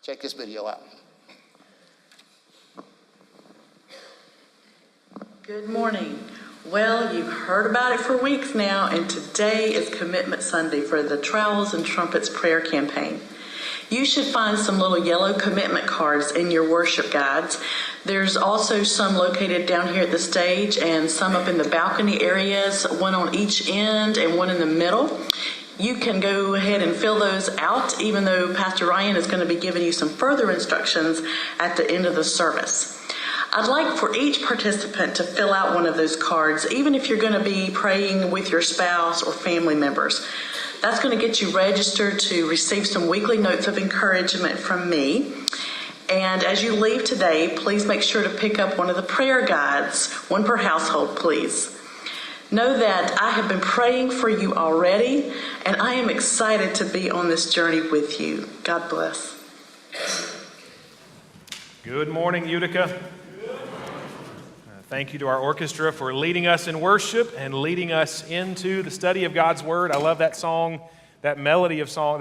Check this video out. Good morning. Well, you've heard about it for weeks now, and today is Commitment Sunday for the Trowels and Trumpets prayer campaign. You should find some little yellow commitment cards in your worship guides. There's also some located down here at the stage and some up in the balcony areas, one on each end and one in the middle. You can go ahead and fill those out, even though Pastor Ryan is going to be giving you some further instructions at the end of the service. I'd like for each participant to fill out one of those cards, even if you're going to be praying with your spouse or family members. That's going to get you registered to receive some weekly notes of encouragement from me. And as you leave today, please make sure to pick up one of the prayer guides, one per household, please. Know that I have been praying for you already, and I am excited to be on this journey with you. God bless. Good morning, Utica. Thank you to our orchestra for leading us in worship and leading us into the study of God's Word. I love that song, that melody of song,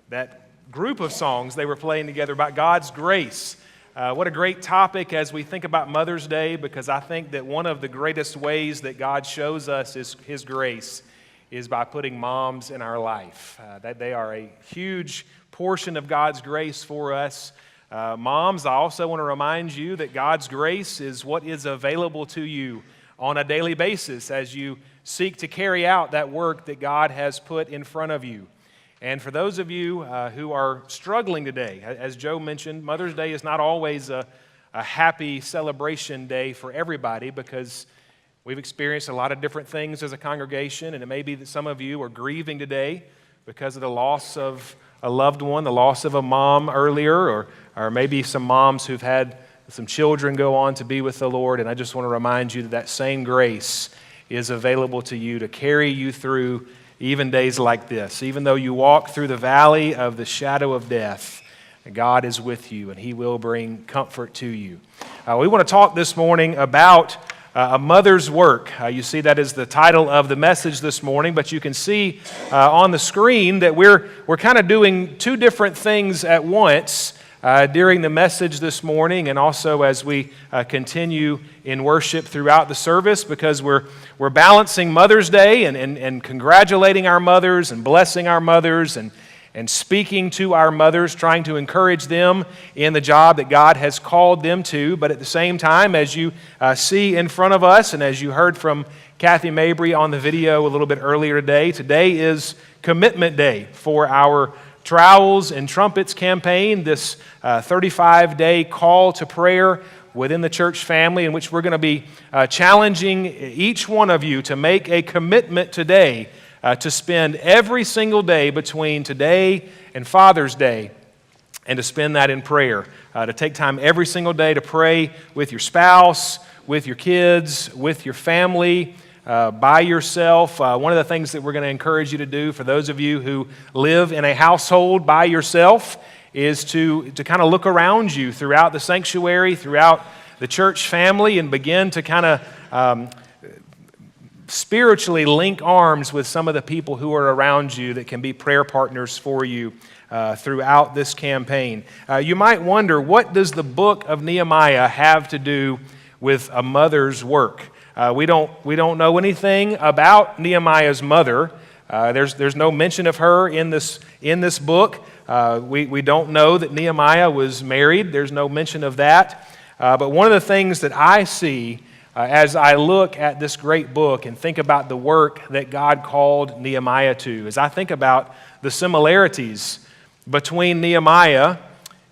that group of songs they were playing together about God's grace. What a great topic as we think about Mother's Day, because I think that one of the greatest ways that God shows us His grace is by putting moms in our life. That they are a huge portion of God's grace for us. Moms, I also want to remind you that God's grace is what is available to you on a daily basis as you seek to carry out that work that God has put in front of you. And for those of you who are struggling today, as Joe mentioned, Mother's Day is not always a happy celebration day for everybody, because we've experienced a lot of different things as a congregation, and it may be that some of you are grieving today because of the loss of a loved one, the loss of a mom earlier, or maybe some moms who've had some children go on to be with the Lord. And I just want to remind you that that same grace is available to you to carry you through even days like this. Even though you walk through the valley of the shadow of death, God is with you and He will bring comfort to you. We want to talk this morning about a mother's work. You see that is the title of the message this morning, but you can see on the screen that we're kind of doing two different things at once during the message this morning, and also as we continue in worship throughout the service, because we're balancing Mother's Day and congratulating our mothers and blessing our mothers and speaking to our mothers, trying to encourage them in the job that God has called them to. But at the same time, as you see in front of us, and as you heard from Kathy Mabry on the video a little bit earlier today is Commitment Day for our Trowels and Trumpets campaign, this 35-day call to prayer within the church family, in which we're going to be challenging each one of you to make a commitment today to spend every single day between today and Father's Day, and to spend that in prayer. To take time every single day to pray with your spouse, with your kids, with your family, by yourself. One of the things that we're going to encourage you to do, for those of you who live in a household by yourself, is to kind of look around you throughout the sanctuary, throughout the church family, and begin to kind of spiritually link arms with some of the people who are around you that can be prayer partners for you throughout this campaign. You might wonder, what does the book of Nehemiah have to do with a mother's work? We don't know anything about Nehemiah's mother. There's no mention of her in this book. We don't know that Nehemiah was married. There's no mention of that. But one of the things that I see as I look at this great book and think about the work that God called Nehemiah to, is I think about the similarities between Nehemiah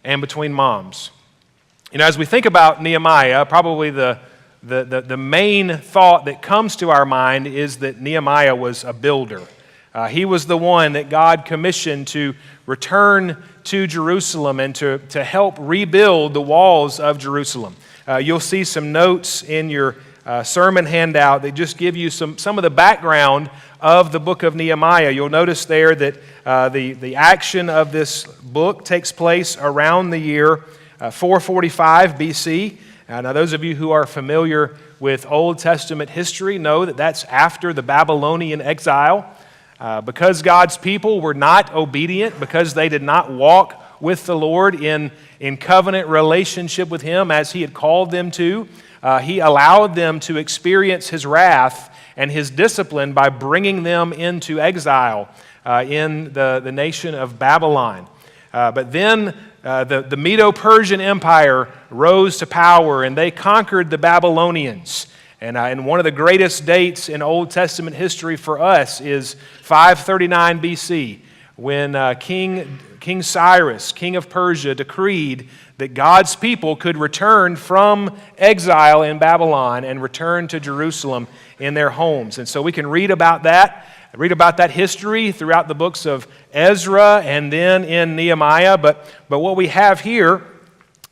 and between moms. You know, as we think about Nehemiah, probably the main thought that comes to our mind is that Nehemiah was a builder. He was the one that God commissioned to return to Jerusalem and to help rebuild the walls of Jerusalem. You'll see some notes in your sermon handout that just give you some of the background of the book of Nehemiah. You'll notice there that the action of this book takes place around the year 445 BC. Now, those of you who are familiar with Old Testament history know that that's after the Babylonian exile. Because God's people were not obedient, because they did not walk with the Lord in covenant relationship with Him as He had called them to. He allowed them to experience His wrath and His discipline by bringing them into exile in the nation of Babylon. But then the Medo-Persian Empire rose to power, and they conquered the Babylonians. And one of the greatest dates in Old Testament history for us is 539 BC, when King Cyrus, king of Persia, decreed that God's people could return from exile in Babylon and return to Jerusalem in their homes. And so we can read about that history throughout the books of Ezra and then in Nehemiah. But what we have here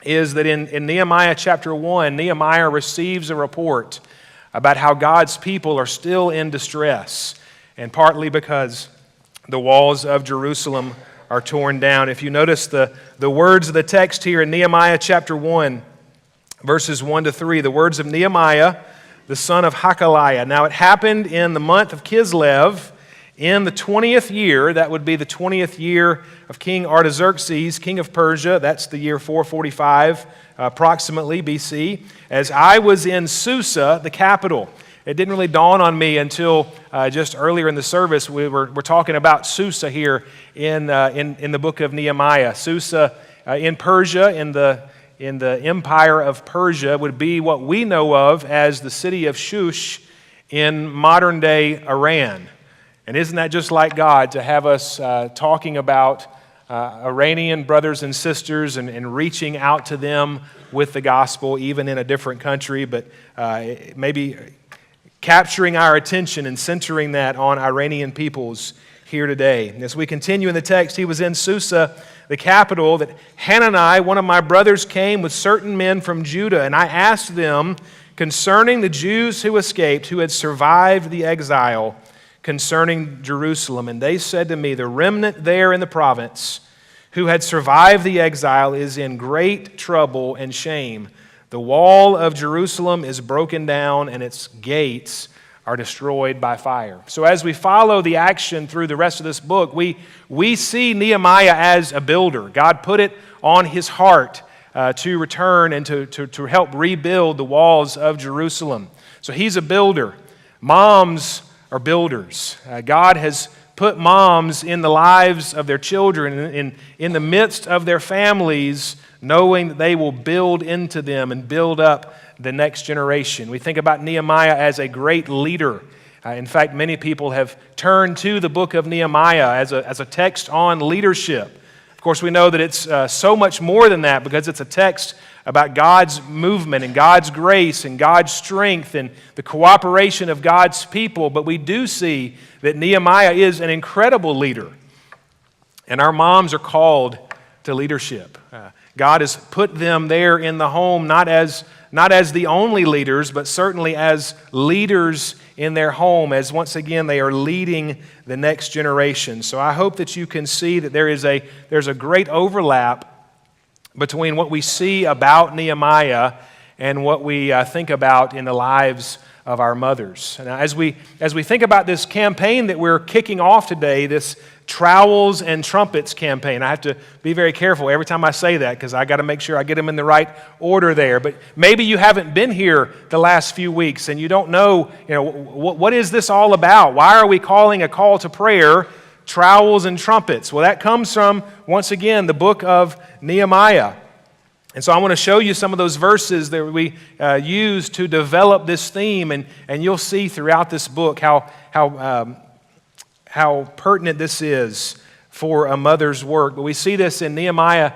is that in Nehemiah chapter 1, Nehemiah receives a report about how God's people are still in distress, and partly because the walls of Jerusalem are torn down. If you notice the words of the text here in Nehemiah chapter 1, verses 1 to 3, the words of Nehemiah, the son of Hakaliah. Now it happened in the month of Kislev, in the 20th year, that would be the 20th year of King Artaxerxes, king of Persia, that's the year 445 approximately BC, as I was in Susa, the capital. It didn't really dawn on me until just earlier in the service. We're talking about Susa here in the book of Nehemiah. Susa in Persia, in the empire of Persia, would be what we know of as the city of Shush in modern-day Iran. And isn't that just like God to have us talking about Iranian brothers and sisters and reaching out to them with the gospel, even in a different country, but maybe capturing our attention and centering that on Iranian peoples here today. As we continue in the text, he was in Susa, the capital, that Hanani, one of my brothers, came with certain men from Judah, and I asked them concerning the Jews who escaped, who had survived the exile, concerning Jerusalem. And they said to me, the remnant there in the province who had survived the exile is in great trouble and shame. The wall of Jerusalem is broken down and its gates are destroyed by fire. So as we follow the action through the rest of this book, we see Nehemiah as a builder. God put it on his heart to return and to help rebuild the walls of Jerusalem. So he's a builder. Moms are builders. God has put moms in the lives of their children, in the midst of their families, knowing that they will build into them and build up the next generation. We think about Nehemiah as a great leader. In fact, many people have turned to the book of Nehemiah as a text on leadership. Of course, we know that it's so much more than that, because it's a text about God's movement and God's grace and God's strength and the cooperation of God's people. But we do see that Nehemiah is an incredible leader. And our moms are called to leadership. God has put them there in the home, not as the only leaders, but certainly as leaders in their home, as once again they are leading the next generation. So I hope that you can see that there's a great overlap between what we see about Nehemiah and what we think about in the lives of our mothers. Now, as we think about this campaign that we're kicking off today, this Trowels and Trumpets campaign, I have to be very careful every time I say that, because I got to make sure I get them in the right order there. But maybe you haven't been here the last few weeks and you don't know, what is this all about? Why are we calling a call to prayer Trowels and Trumpets? Well, that comes from, once again, the book of Nehemiah. And so I want to show you some of those verses that we use to develop this theme, and you'll see throughout this book how pertinent this is for a mother's work. But we see this in Nehemiah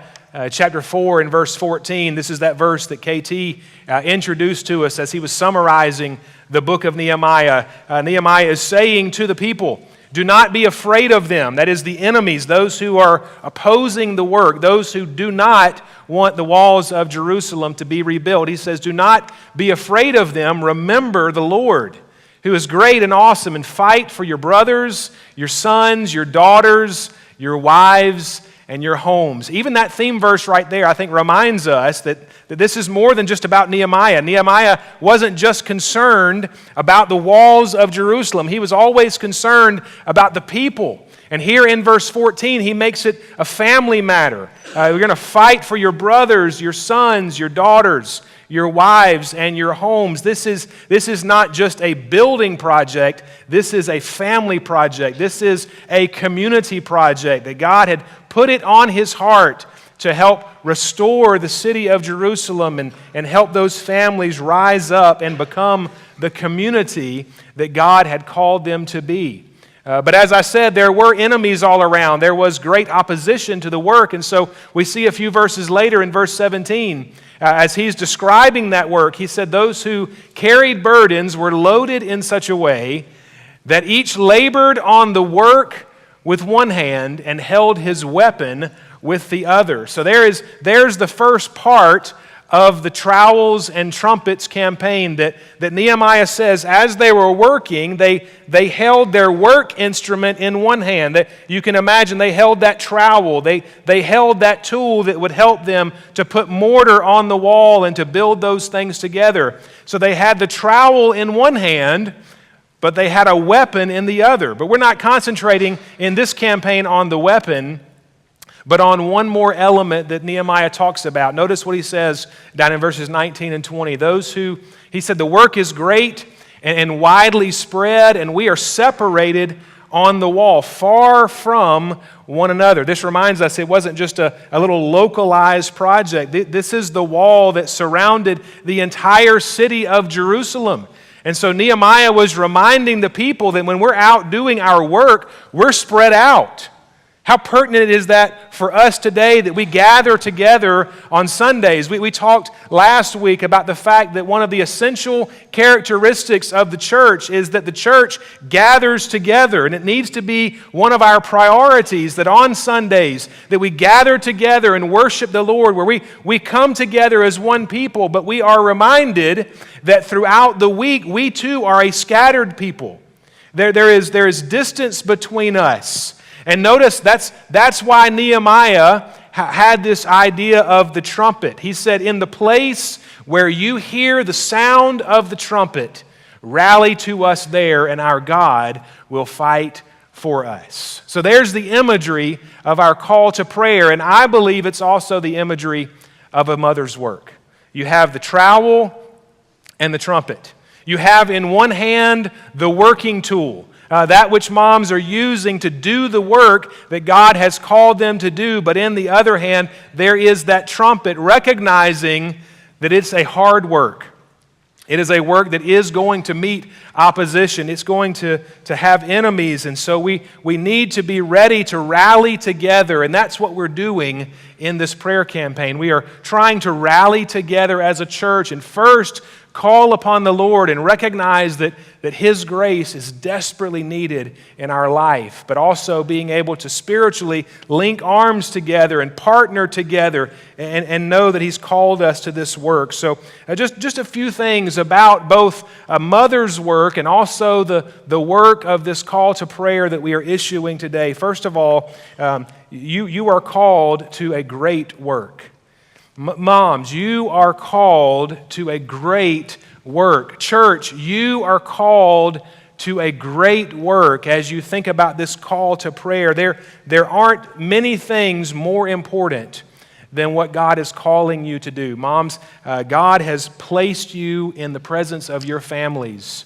chapter 4 and verse 14. This is that verse that KT introduced to us as he was summarizing the book of Nehemiah. Nehemiah is saying to the people, do not be afraid of them. That is the enemies, those who are opposing the work, those who do not want the walls of Jerusalem to be rebuilt. He says, do not be afraid of them. Remember the Lord, who is great and awesome, and fight for your brothers, your sons, your daughters, your wives, and your homes. Even that theme verse right there, I think, reminds us that this is more than just about Nehemiah. Nehemiah wasn't just concerned about the walls of Jerusalem. He was always concerned about the people. And here in verse 14, he makes it a family matter. You're going to fight for your brothers, your sons, your daughters, your wives, and your homes. This is not just a building project. This is a family project. This is a community project that God had put it on his heart to help restore the city of Jerusalem and help those families rise up and become the community that God had called them to be. But as I said, there were enemies all around. There was great opposition to the work. And so we see a few verses later in verse 17, as he's describing that work, he said, those who carried burdens were loaded in such a way that each labored on the work with one hand and held his weapon with the other. So there's the first part of the Trowels and Trumpets campaign that Nehemiah says as they were working, they held their work instrument in one hand. You can imagine they held that trowel. They held that tool that would help them to put mortar on the wall and to build those things together. So they had the trowel in one hand, but they had a weapon in the other. But we're not concentrating in this campaign on the weapon, but on one more element that Nehemiah talks about. Notice what he says down in verses 19 and 20. He said, the work is great and widely spread, and we are separated on the wall, far from one another. This reminds us it wasn't just a little localized project. This is the wall that surrounded the entire city of Jerusalem. And so Nehemiah was reminding the people that when we're out doing our work, we're spread out. How pertinent is that for us today that we gather together on Sundays? We talked last week about the fact that one of the essential characteristics of the church is that the church gathers together, and it needs to be one of our priorities that on Sundays that we gather together and worship the Lord, where we come together as one people, but we are reminded that throughout the week we too are a scattered people. There is distance between us. And notice that's why Nehemiah had this idea of the trumpet. He said, in the place where you hear the sound of the trumpet, rally to us there, and our God will fight for us. So there's the imagery of our call to prayer, and I believe it's also the imagery of a mother's work. You have the trowel and the trumpet. You have in one hand the working tool. That which moms are using to do the work that God has called them to do. But in the other hand, there is that trumpet, recognizing that it's a hard work. It is a work that is going to meet opposition. It's going to have enemies. And so we need to be ready to rally together. And that's what we're doing in this prayer campaign. We are trying to rally together as a church and first call upon the Lord and recognize that His grace is desperately needed in our life, but also being able to spiritually link arms together and partner together and know that He's called us to this work. So just a few things about both a mother's work and also the work of this call to prayer that we are issuing today. First of all, you are called to a great work. Moms, you are called to a great work. Church, you are called to a great work as you think about this call to prayer. There aren't many things more important than what God is calling you to do. Moms, God has placed you in the presence of your families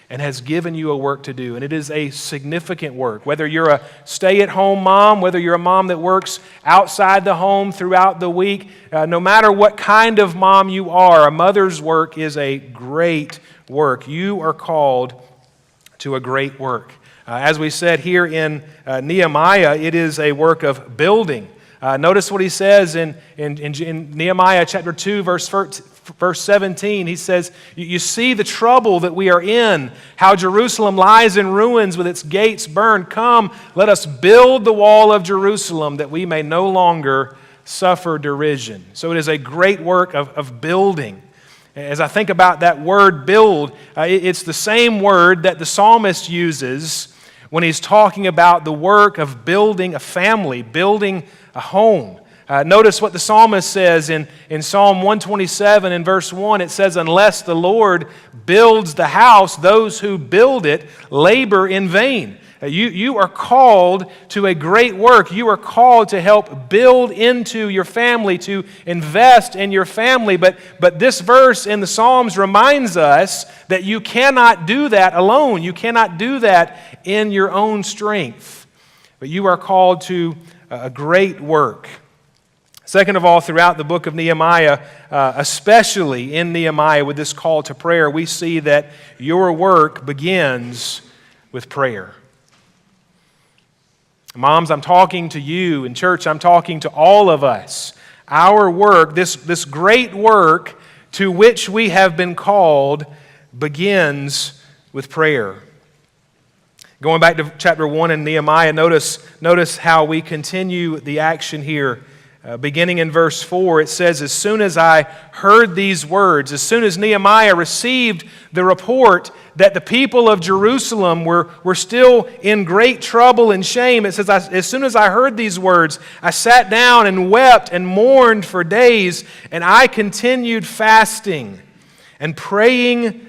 and has given you a work to do. And it is a significant work. Whether you're a stay-at-home mom, whether you're a mom that works outside the home throughout the week, no matter what kind of mom you are, a mother's work is a great work. You are called to a great work. As we said here in Nehemiah, it is a work of building. Notice what he says in Nehemiah chapter 2, verse 17. He says, you see the trouble that we are in, how Jerusalem lies in ruins with its gates burned. Come, let us build the wall of Jerusalem that we may no longer suffer derision. So it is a great work of building. As I think about that word build, it's the same word that the psalmist uses when he's talking about the work of building a family, building a home. Notice what the psalmist says in Psalm 127 in verse 1. It says, unless the Lord builds the house, those who build it labor in vain. You are called to a great work. You are called to help build into your family, to invest in your family. But this verse in the Psalms reminds us that you cannot do that alone. You cannot do that in your own strength. But you are called to a great work. Second of all, throughout the book of Nehemiah, especially in Nehemiah with this call to prayer, we see that your work begins with prayer. Moms, I'm talking to you. In church, I'm talking to all of us. Our work, this great work to which we have been called, begins with prayer. Going back to chapter 1 in Nehemiah, notice how we continue the action here. Beginning in verse 4, it says, as soon as I heard these words, as soon as Nehemiah received the report that the people of Jerusalem were still in great trouble and shame, it says, as soon as I heard these words, I sat down and wept and mourned for days, and I continued fasting and praying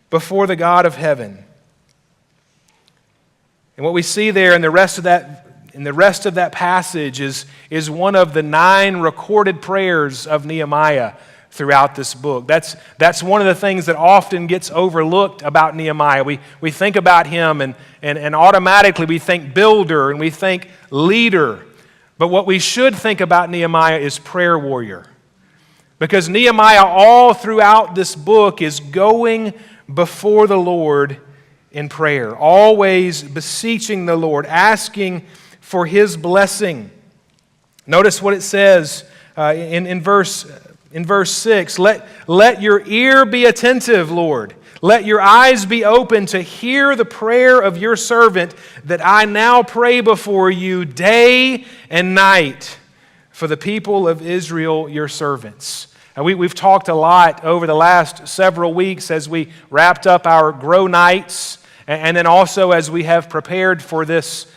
before the God of heaven. And what we see there in the rest of that passage is one of the 9 recorded prayers of Nehemiah throughout this book. That's one of the things that often gets overlooked about Nehemiah. We think about him and automatically we think builder and we think leader. But what we should think about Nehemiah is prayer warrior. Because Nehemiah all throughout this book is going before the Lord in prayer, always beseeching the Lord, asking for His blessing. Notice what it says in verse 6. Let your ear be attentive, Lord. Let your eyes be open to hear the prayer of your servant that I now pray before you day and night for the people of Israel, your servants. We've talked a lot over the last several weeks as we wrapped up our Grow Nights, and then also as we have prepared for this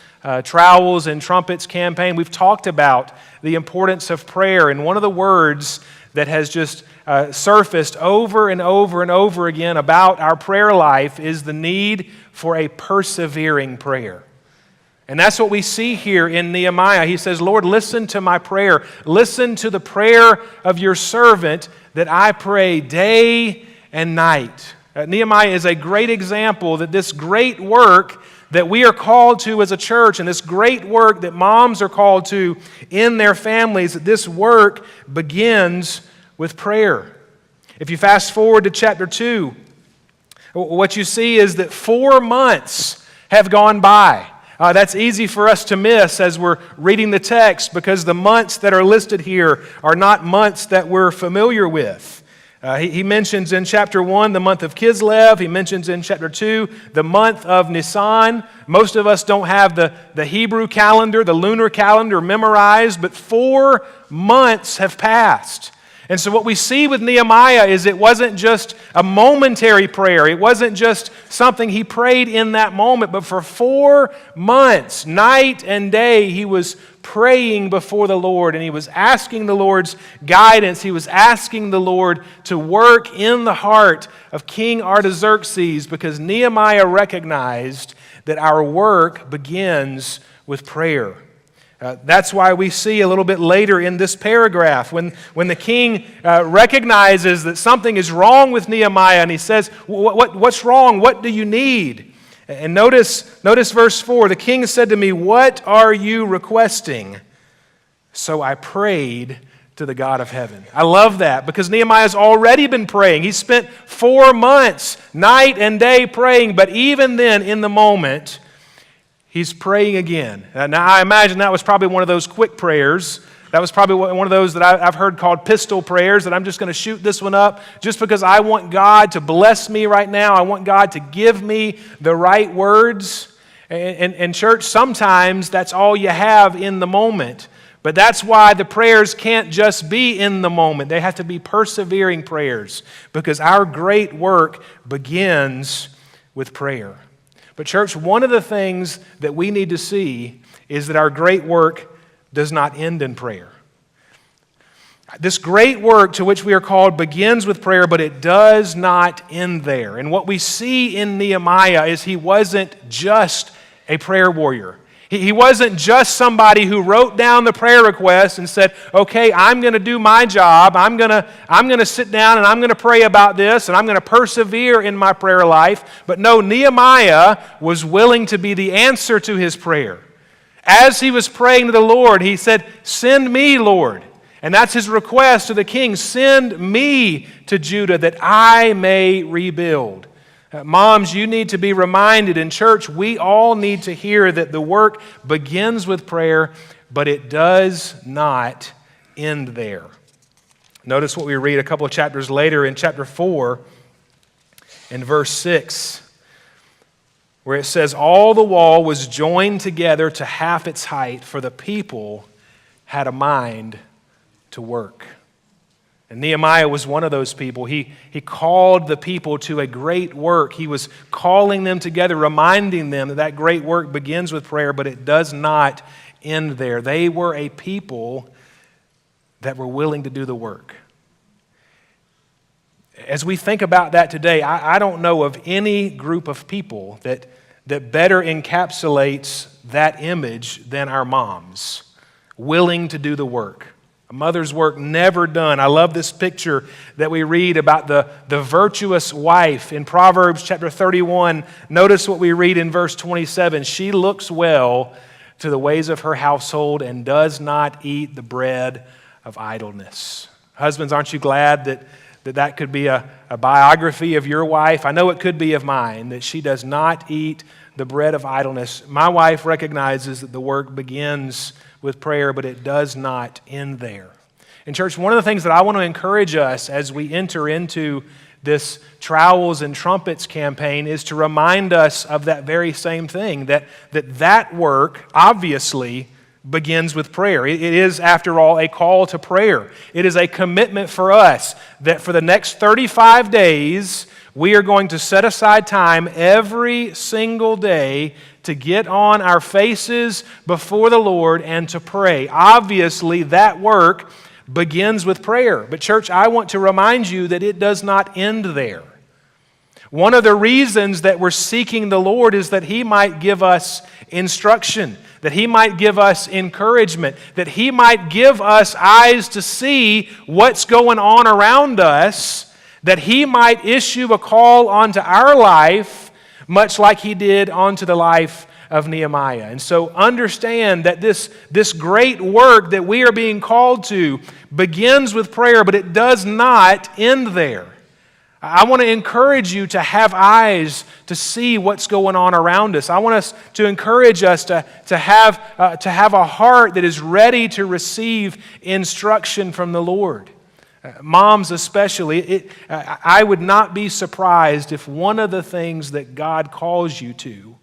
Trowels and Trumpets campaign. We've talked about the importance of prayer, and one of the words that has just surfaced over and over and over again about our prayer life is the need for a persevering prayer. And that's what we see here in Nehemiah. He says, Lord, listen to my prayer. Listen to the prayer of your servant that I pray day and night. Nehemiah is a great example that this great work that we are called to as a church and this great work that moms are called to in their families, that this work begins with prayer. If you fast forward to chapter 2, what you see is that 4 months have gone by. That's easy for us to miss as we're reading the text because the months that are listed here are not months that we're familiar with. He mentions in chapter 1 the month of Kislev. He mentions in chapter 2 the month of Nisan. Most of us don't have the Hebrew calendar, the lunar calendar memorized, but 4 months have passed. And so what we see with Nehemiah is it wasn't just a momentary prayer. It wasn't just something he prayed in that moment, but for 4 months, night and day, he was praying before the Lord, and he was asking the Lord's guidance. He was asking the Lord to work in the heart of King Artaxerxes because Nehemiah recognized that our work begins with prayer. That's why we see a little bit later in this paragraph when the king recognizes that something is wrong with Nehemiah and he says, what's wrong? What do you need? And notice verse 4. The king said to me, what are you requesting? So I prayed to the God of heaven. I love that because Nehemiah's already been praying. He spent 4 months, night and day praying, but even then in the moment, he's praying again. Now, I imagine that was probably one of those quick prayers. That was probably one of those that I've heard called pistol prayers, that I'm just going to shoot this one up just because I want God to bless me right now. I want God to give me the right words. And church, sometimes that's all you have in the moment. But that's why the prayers can't just be in the moment. They have to be persevering prayers because our great work begins with prayer. But church, one of the things that we need to see is that our great work does not end in prayer. This great work to which we are called begins with prayer, but it does not end there. And what we see in Nehemiah is he wasn't just a prayer warrior. He wasn't just somebody who wrote down the prayer request and said, okay, I'm going to do my job. I'm going to sit down and I'm going to pray about this and I'm going to persevere in my prayer life. But no, Nehemiah was willing to be the answer to his prayer. As he was praying to the Lord, he said, send me, Lord. And that's his request to the king, send me to Judah that I may rebuild. Moms, you need to be reminded in church, we all need to hear that the work begins with prayer, but it does not end there. Notice what we read a couple of chapters later in chapter 4 in verse 6, where it says, all the wall was joined together to half its height, for the people had a mind to work. And Nehemiah was one of those people. He called the people to a great work. He was calling them together, reminding them that that great work begins with prayer, but it does not end there. They were a people that were willing to do the work. As we think about that today, I don't know of any group of people that better encapsulates that image than our moms, willing to do the work. A mother's work never done. I love this picture that we read about the virtuous wife in Proverbs chapter 31. Notice what we read in verse 27. She looks well to the ways of her household and does not eat the bread of idleness. Husbands, aren't you glad that could be a biography of your wife? I know it could be of mine, that she does not eat the bread of idleness. My wife recognizes that the work begins with prayer, but it does not end there. In church, one of the things that I want to encourage us as we enter into this Trowels and Trumpets campaign is to remind us of that very same thing, that work obviously begins with prayer. It is, after all, a call to prayer. It is a commitment for us that for the next 35 days, we are going to set aside time every single day to get on our faces before the Lord and to pray. Obviously, that work begins with prayer. But church, I want to remind you that it does not end there. One of the reasons that we're seeking the Lord is that He might give us instruction, that He might give us encouragement, that He might give us eyes to see what's going on around us, that He might issue a call onto our life, much like He did onto the life of Nehemiah. And so understand that this great work that we are being called to begins with prayer, but it does not end there. I want to encourage you to have eyes to see what's going on around us. I want us to encourage us to have a heart that is ready to receive instruction from the Lord. Moms especially, I would not be surprised if one of the things that God calls you to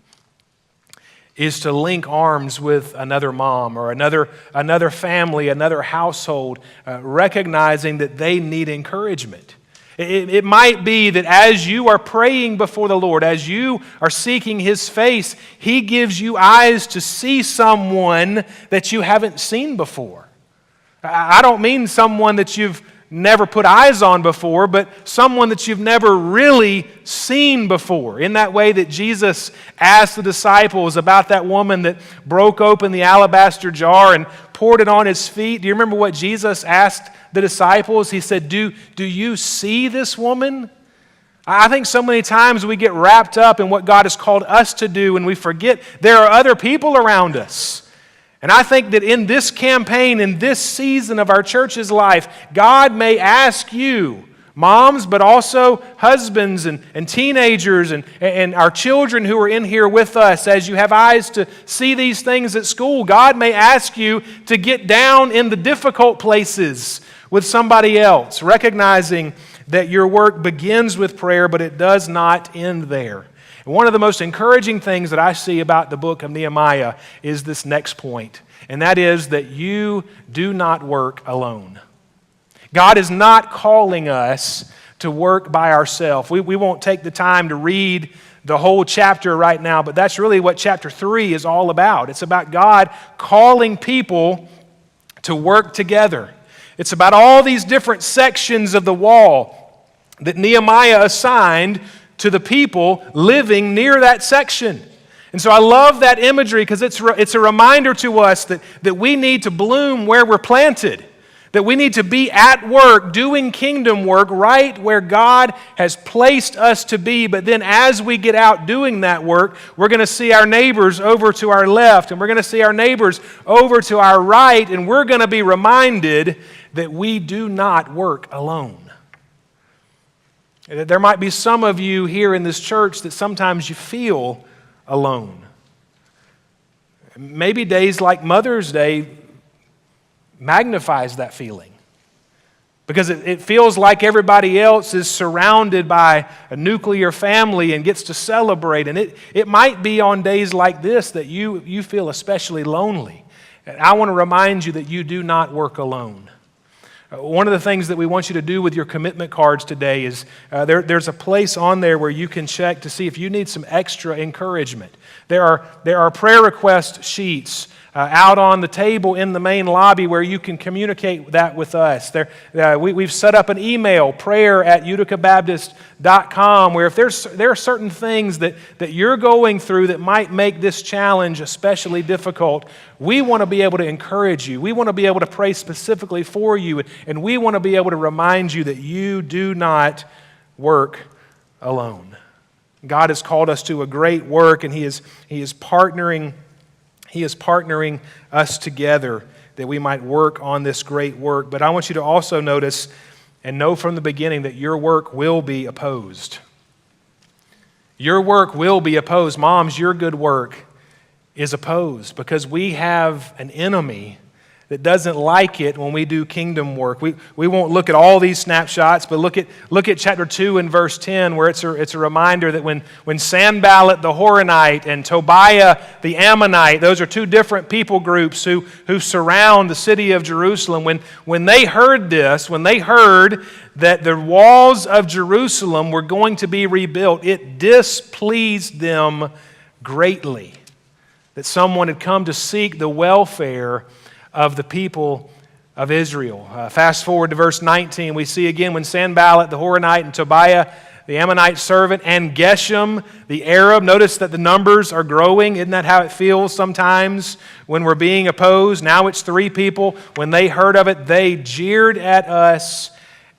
is to link arms with another mom or another family, another household, recognizing that they need encouragement. It might be that as you are praying before the Lord, as you are seeking His face, He gives you eyes to see someone that you haven't seen before. I don't mean someone that you've never put eyes on before, but someone that you've never really seen before. In that way that Jesus asked the disciples about that woman that broke open the alabaster jar and poured it on His feet. Do you remember what Jesus asked the disciples? He said, do you see this woman? I think so many times we get wrapped up in what God has called us to do and we forget there are other people around us. And I think that in this campaign, in this season of our church's life, God may ask you, moms, but also husbands and teenagers and our children who are in here with us, as you have eyes to see these things at school, God may ask you to get down in the difficult places with somebody else, recognizing that your work begins with prayer, but it does not end there. And one of the most encouraging things that I see about the book of Nehemiah is this next point, and that is that you do not work alone. God is not calling us to work by ourselves. We won't take the time to read the whole chapter right now, but that's really what chapter 3 is all about. It's about God calling people to work together. It's about all these different sections of the wall that Nehemiah assigned to the people living near that section. And so I love that imagery because it's a reminder to us that we need to bloom where we're planted, that we need to be at work doing kingdom work right where God has placed us to be. But then as we get out doing that work, we're going to see our neighbors over to our left, and we're going to see our neighbors over to our right, and we're going to be reminded that we do not work alone. There might be some of you here in this church that sometimes you feel alone. Maybe days like Mother's Day magnifies that feeling because it feels like everybody else is surrounded by a nuclear family and gets to celebrate. And it might be on days like this that you feel especially lonely. And I want to remind you that you do not work alone. One of the things that we want you to do with your commitment cards today is there's a place on there where you can check to see if you need some extra encouragement. There are prayer request sheets out on the table in the main lobby where you can communicate that with us. We've set up an email, prayer@uticabaptist.com, where if there are certain things that you're going through that might make this challenge especially difficult, we want to be able to encourage you. We want to be able to pray specifically for you, and we want to be able to remind you that you do not work alone. God has called us to a great work, and He is partnering us together that we might work on this great work. But I want you to also notice and know from the beginning that your work will be opposed. Your work will be opposed. Moms, your good work is opposed because we have an enemy that doesn't like it when we do kingdom work. We won't look at all these snapshots, but look at chapter 2 and verse 10, where it's a reminder that when Sanballat the Horonite and Tobiah the Ammonite, those are two different people groups who surround the city of Jerusalem, when they heard this, when they heard that the walls of Jerusalem were going to be rebuilt, it displeased them greatly that someone had come to seek the welfare of the people of Israel. Fast forward to verse 19, we see again when Sanballat the Horonite and Tobiah the Ammonite servant and Geshem the Arab, notice that the numbers are growing. Isn't that how it feels sometimes when we're being opposed? Now it's 3 people. When they heard of it, they jeered at us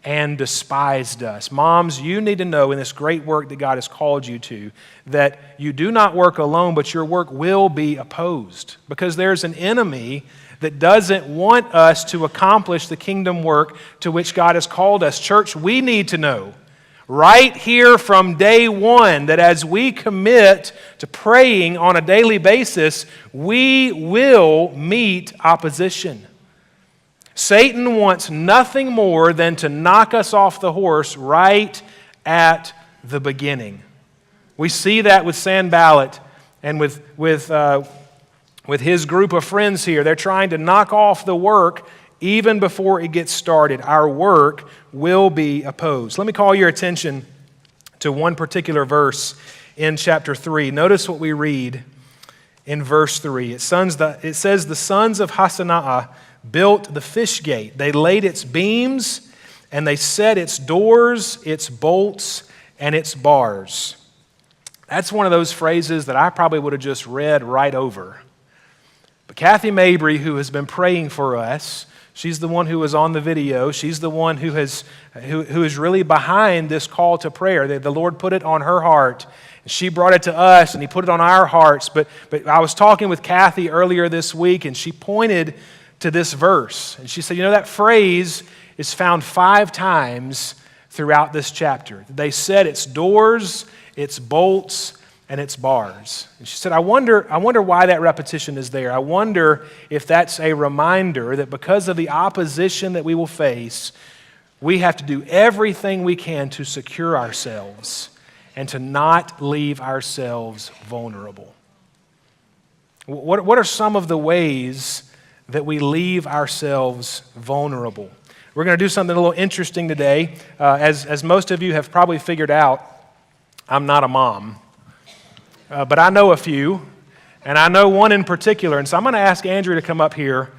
and despised us. Moms, you need to know in this great work that God has called you to that you do not work alone, but your work will be opposed because there's an enemy that doesn't want us to accomplish the kingdom work to which God has called us. Church, we need to know right here from day one that as we commit to praying on a daily basis, we will meet opposition. Satan wants nothing more than to knock us off the horse right at the beginning. We see that with Sanballat and with his group of friends here. They're trying to knock off the work even before it gets started. Our work will be opposed. Let me call your attention to one particular verse in chapter 3. Notice what we read in verse 3. It says, the sons of Hassenaah built the fish gate. They laid its beams, and they set its doors, its bolts, and its bars. That's one of those phrases that I probably would have just read right over. But Kathy Mabry, who has been praying for us, she's the one who was on the video. She's the one who is really behind this call to prayer. The Lord put it on her heart. She brought it to us, and He put it on our hearts. But I was talking with Kathy earlier this week, and she pointed to this verse. And she said, that phrase is found 5 times throughout this chapter. They set its doors, its bolts, and its bars. And she said, I wonder why that repetition is there. I wonder if that's a reminder that because of the opposition that we will face, we have to do everything we can to secure ourselves and to not leave ourselves vulnerable. What are some of the ways that we leave ourselves vulnerable? We're going to do something a little interesting today. As most of you have probably figured out, I'm not a mom. But I know a few, and I know one in particular. And so I'm going to ask Andrew to come up here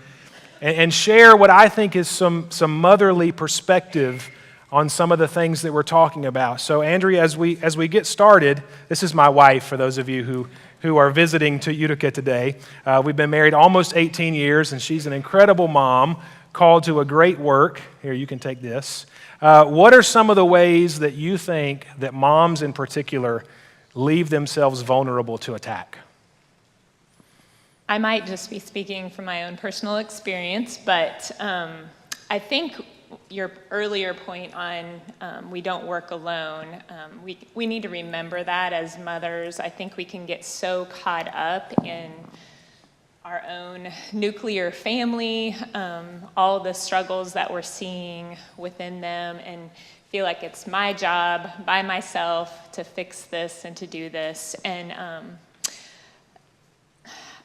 and share what I think is some motherly perspective on some of the things that we're talking about. So Andrea, as we get started, this is my wife, for those of you who are visiting to Utica today. We've been married almost 18 years, and she's an incredible mom called to a great work. Here, you can take this. What are some of the ways that you think that moms in particular leave themselves vulnerable to attack? I might just be speaking from my own personal experience, but I think your earlier point on we don't work alone, we need to remember that as mothers. I think we can get so caught up in our own nuclear family, all the struggles that we're seeing within them, and feel like it's my job by myself to fix this and to do this. And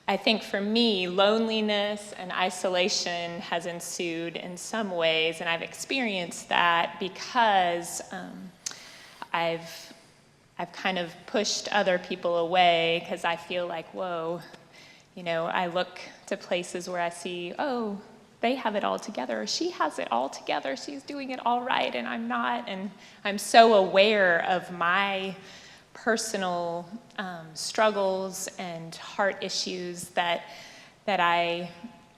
I think for me, loneliness and isolation has ensued in some ways, and I've experienced that because I've kind of pushed other people away because I feel like, whoa, I look to places where I see, oh, they have it all together, or she has it all together, she's doing it all right, and I'm not, and I'm so aware of my personal struggles and heart issues that I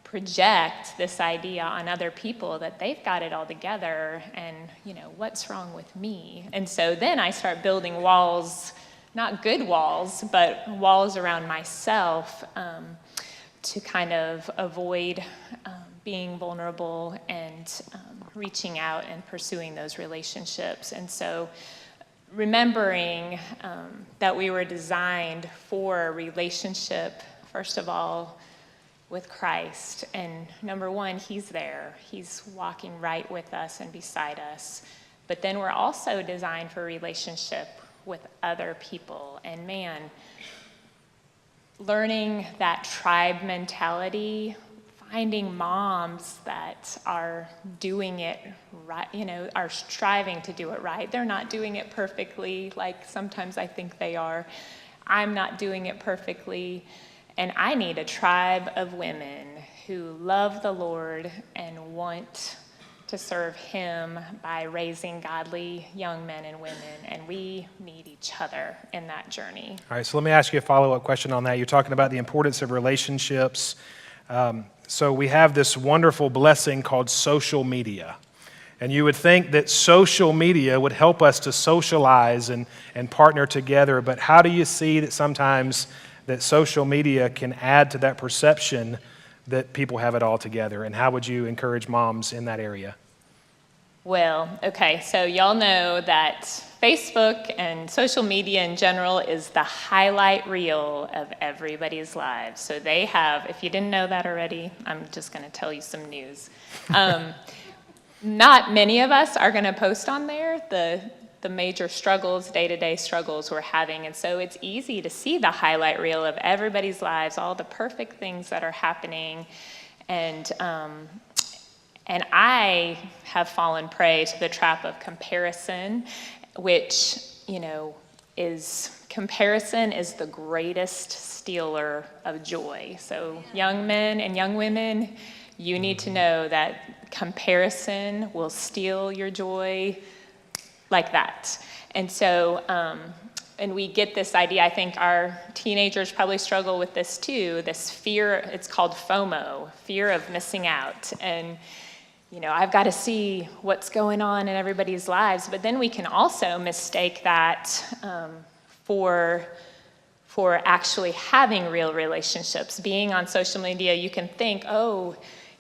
project this idea on other people that they've got it all together, and what's wrong with me? And so then I start building walls, not good walls, but walls around myself to kind of avoid being vulnerable and reaching out and pursuing those relationships. And so remembering that we were designed for a relationship, first of all, with Christ. And number one, he's there. He's walking right with us and beside us. But then we're also designed for a relationship with other people. And man, learning that tribe mentality, finding moms that are doing it right, are striving to do it right. They're not doing it perfectly, like sometimes I think they are. I'm not doing it perfectly. And I need a tribe of women who love the Lord and want to serve him by raising godly young men and women, and we need each other in that journey. All right, so let me ask you a follow-up question on that. You're talking about the importance of relationships. So we have this wonderful blessing called social media. And you would think that social media would help us to socialize and partner together, but how do you see that sometimes that social media can add to that perception that people have it all together? And how would you encourage moms in that area? Well, okay, so y'all know that Facebook and social media in general is the highlight reel of everybody's lives. So they have, if you didn't know that already, I'm just going to tell you some news. Not many of us are going to post on there the major struggles, day-to-day struggles we're having. And so it's easy to see the highlight reel of everybody's lives, all the perfect things that are happening. And I have fallen prey to the trap of comparison, which, comparison is the greatest stealer of joy. So young men and young women, you need to know that comparison will steal your joy like that. And so, and we get this idea, I think our teenagers probably struggle with this too, this fear, it's called FOMO, fear of missing out. And I've got to see what's going on in everybody's lives, but then we can also mistake that for actually having real relationships. Being on social media, you can think, oh,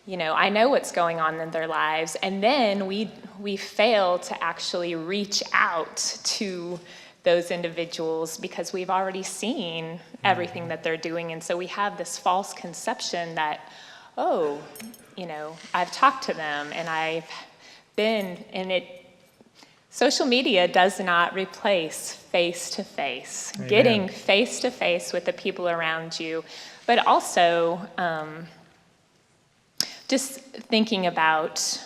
I know what's going on in their lives, and then we fail to actually reach out to those individuals because we've already seen everything that they're doing, and so we have this false conception that, oh, I've talked to them and I've been in it. Social media does not replace face-to-face. Amen. Getting face-to-face with the people around you, but also just thinking about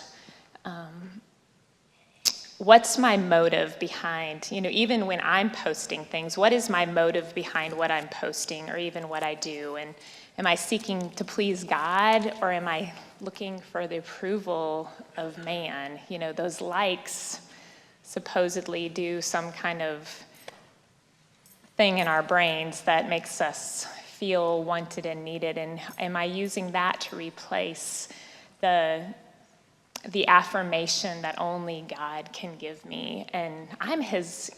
what's my motive behind, even when I'm posting things, what is my motive behind what I'm posting or even what I do? And am I seeking to please God, or am I looking for the approval of man? Those likes supposedly do some kind of thing in our brains that makes us feel wanted and needed, and am I using that to replace the affirmation that only God can give me? And I'm his,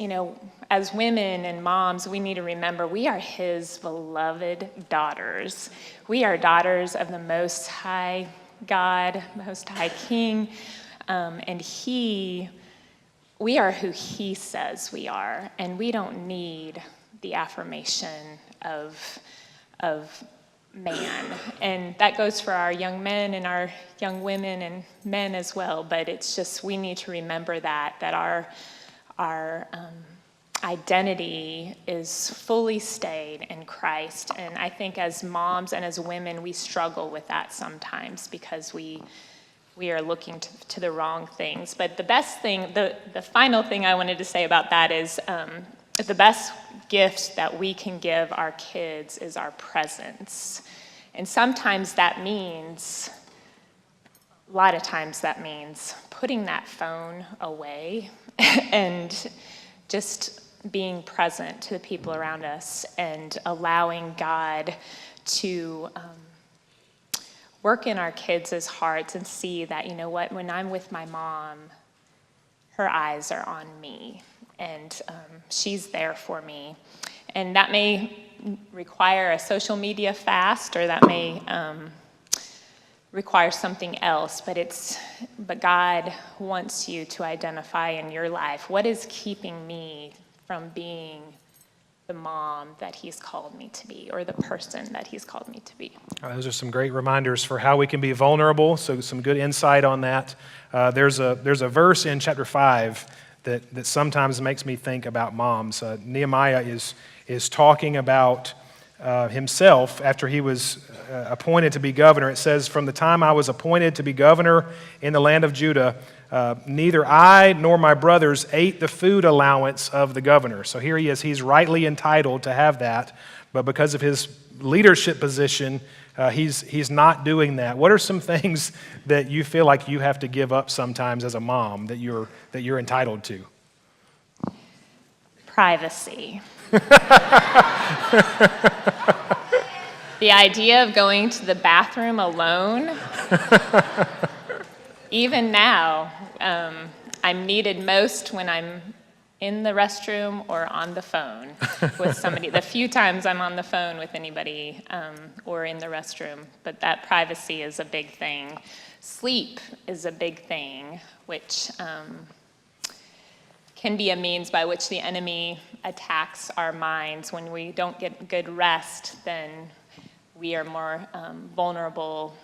as women and moms, we need to remember we are his beloved daughters. We are daughters of the Most High God, Most High King, and we are who he says we are, and we don't need the affirmation of man. And that goes for our young men and our young women and men as well. But it's just, we need to remember that our identity is fully stayed in Christ. And I think as moms and as women, we struggle with that sometimes because we are looking to the wrong things. But the best thing, the final thing I wanted to say about that is the best gift that we can give our kids is our presence. And sometimes that means, a lot of times that means putting that phone away and just being present to the people around us and allowing God to work in our kids' hearts and see that, you know what, when I'm with my mom, her eyes are on me. And she's there for me. And that may require a social media fast, or that may require something else, but God wants you to identify in your life, what is keeping me from being the mom that he's called me to be, or the person that he's called me to be. Those are some great reminders for how we can be vulnerable, so some good insight on that. There's a verse in chapter 5 that sometimes makes me think about moms. Nehemiah is talking about himself after he was appointed to be governor. It says, "From the time I was appointed to be governor in the land of Judah, neither I nor my brothers ate the food allowance of the governor." So here he is. He's rightly entitled to have that, but because of his leadership position, he's not doing that. What are some things that you feel like you have to give up sometimes as a mom that you're entitled to? Privacy. The idea of going to the bathroom alone, even now, I'm needed most when I'm in the restroom or on the phone with somebody. The few times I'm on the phone with anybody or in the restroom, but that privacy is a big thing. Sleep is a big thing, which can be a means by which the enemy attacks our minds. When we don't get good rest, then we are more vulnerable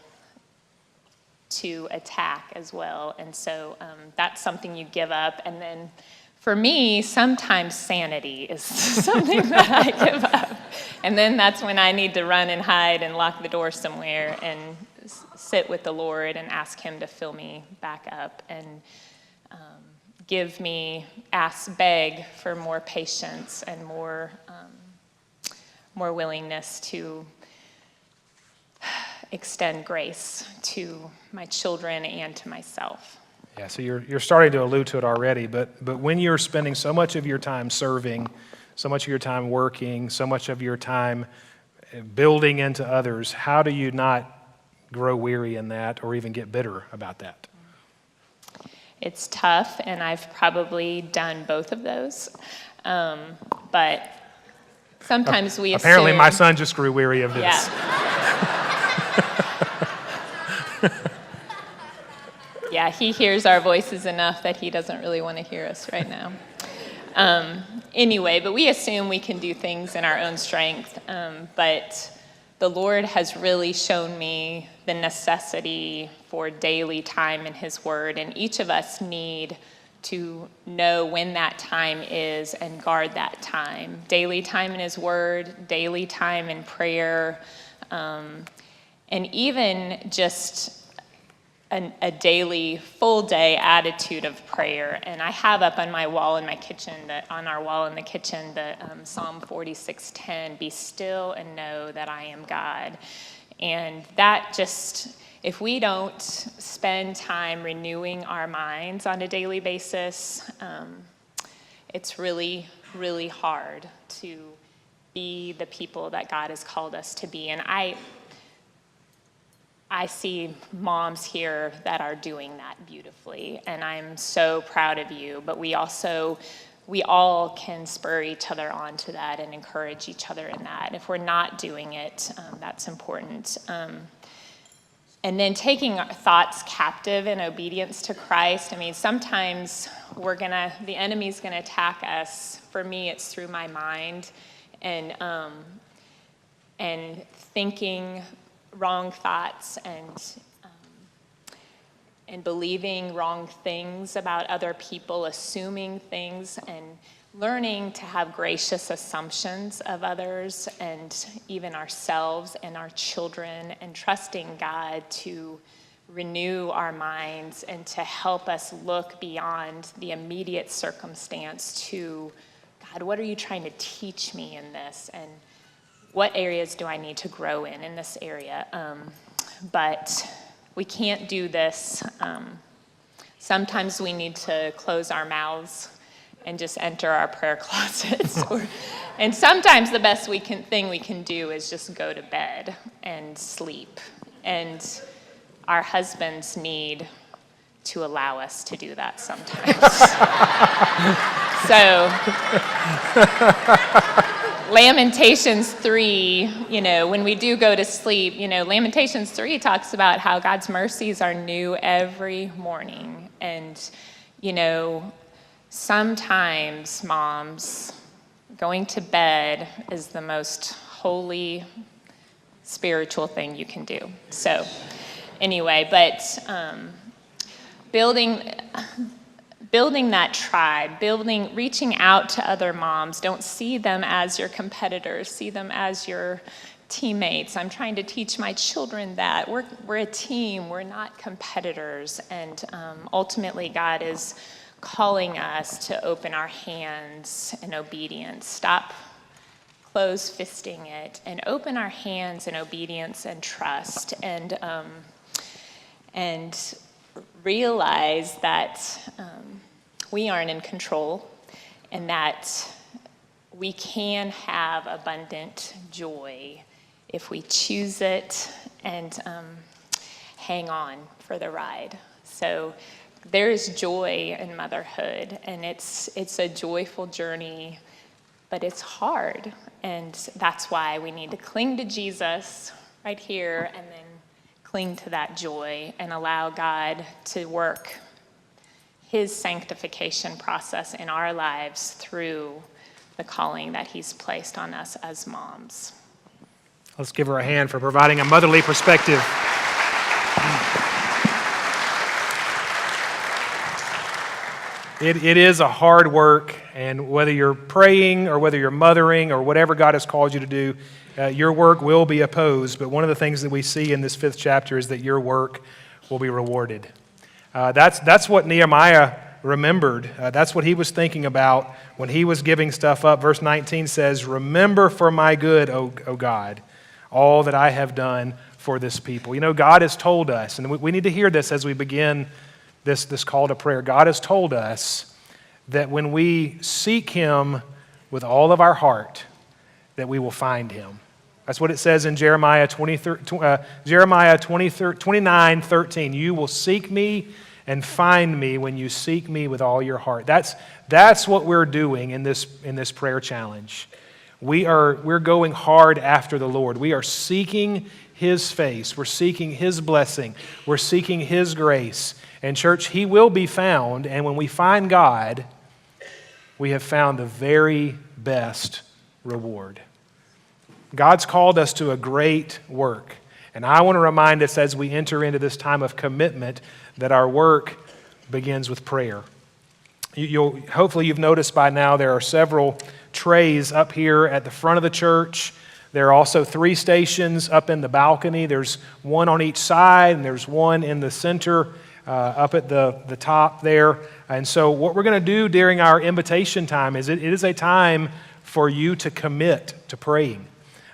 to attack as well. And so that's something you give up. And then for me, sometimes sanity is something that I give up. And then that's when I need to run and hide and lock the door somewhere and sit with the Lord and ask him to fill me back up and beg for more patience and more willingness to extend grace to my children and to myself. Yeah, so you're starting to allude to it already, but when you're spending so much of your time serving, so much of your time working, so much of your time building into others, how do you not grow weary in that or even get bitter about that? It's tough, and I've probably done both of those, but sometimes we assume... Apparently my son just grew weary of this. Yeah. Yeah, he hears our voices enough that he doesn't really want to hear us right now. Anyway, but we assume we can do things in our own strength, but the Lord has really shown me the necessity for daily time in his word, and each of us need to know when that time is and guard that time. Daily time in his word, daily time in prayer, and even just a daily, full day attitude of prayer. And I have up on my wall in my kitchen, on our wall in the kitchen, the Psalm 46:10, "Be still and know that I am God." And that just, if we don't spend time renewing our minds on a daily basis, it's really, really hard to be the people that God has called us to be. And I see moms here that are doing that beautifully, and I'm so proud of you. But we all can spur each other on to that and encourage each other in that. If we're not doing it, that's important. And then taking our thoughts captive in obedience to Christ. I mean, sometimes the enemy's gonna attack us. For me, it's through my mind and thinking wrong thoughts and believing wrong things about other people, assuming things, and learning to have gracious assumptions of others and even ourselves and our children, and trusting God to renew our minds and to help us look beyond the immediate circumstance to, God, what are you trying to teach me in this? And what areas do I need to grow in this area? But we can't do this. Sometimes we need to close our mouths and just enter our prayer closets. And sometimes the best thing we can do is just go to bed and sleep. And our husbands need to allow us to do that sometimes. So, Lamentations 3, when we do go to sleep, Lamentations 3 talks about how God's mercies are new every morning. And, sometimes, moms, going to bed is the most holy, spiritual thing you can do. So, anyway, but building that tribe, reaching out to other moms. Don't see them as your competitors. See them as your teammates. I'm trying to teach my children that we're a team. We're not competitors. And ultimately, God is calling us to open our hands in obedience. Stop close-fisting it and open our hands in obedience and trust, and realize that we aren't in control, and that we can have abundant joy if we choose it and hang on for the ride. So there is joy in motherhood, and it's a joyful journey, but it's hard. And that's why we need to cling to Jesus right here, and then cling to that joy and allow God to work his sanctification process in our lives through the calling that he's placed on us as moms. Let's give her a hand for providing a motherly perspective. It is a hard work, and whether you're praying or whether you're mothering or whatever God has called you to do, your work will be opposed. But one of the things that we see in this 5th chapter is that your work will be rewarded. That's what Nehemiah remembered. That's what he was thinking about when he was giving stuff up. Verse 19 says, "Remember for my good, O God, all that I have done for this people." God has told us, and we need to hear this as we begin this call to prayer. God has told us that when we seek him with all of our heart, that we will find him. That's what it says in Jeremiah 29:13. "You will seek me and find me when you seek me with all your heart." That's what we're doing in this prayer challenge. We're going hard after the Lord. We are seeking his face. We're seeking his blessing. We're seeking his grace. And church, he will be found. And when we find God, we have found the very best reward. God's called us to a great work. And I want to remind us as we enter into this time of commitment that our work begins with prayer. Hopefully you've noticed by now there are several trays up here at the front of the church. There are also 3 stations up in the balcony. There's one on each side, and there's one in the center up at the top there. And so what we're going to do during our invitation time is it is a time for you to commit to praying.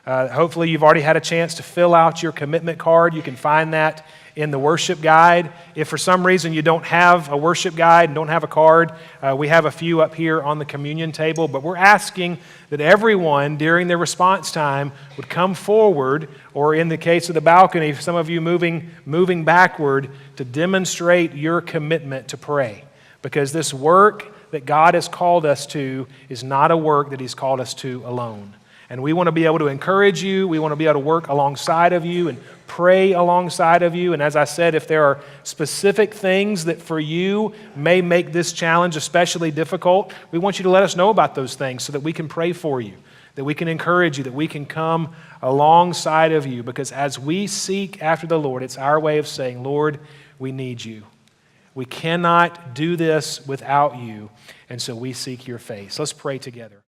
Hopefully you've already had a chance to fill out your commitment card. You can find that in the worship guide. If for some reason you don't have a worship guide and don't have a card, we have a few up here on the communion table. But we're asking that everyone during their response time would come forward, or in the case of the balcony, some of you moving backward, to demonstrate your commitment to pray. Because this work that God has called us to is not a work that He's called us to alone. And we want to be able to encourage you. We want to be able to work alongside of you and pray alongside of you. And as I said, if there are specific things that for you may make this challenge especially difficult, we want you to let us know about those things so that we can pray for you, that we can encourage you, that we can come alongside of you. Because as we seek after the Lord, it's our way of saying, Lord, we need you. We cannot do this without you. And so we seek your face. Let's pray together.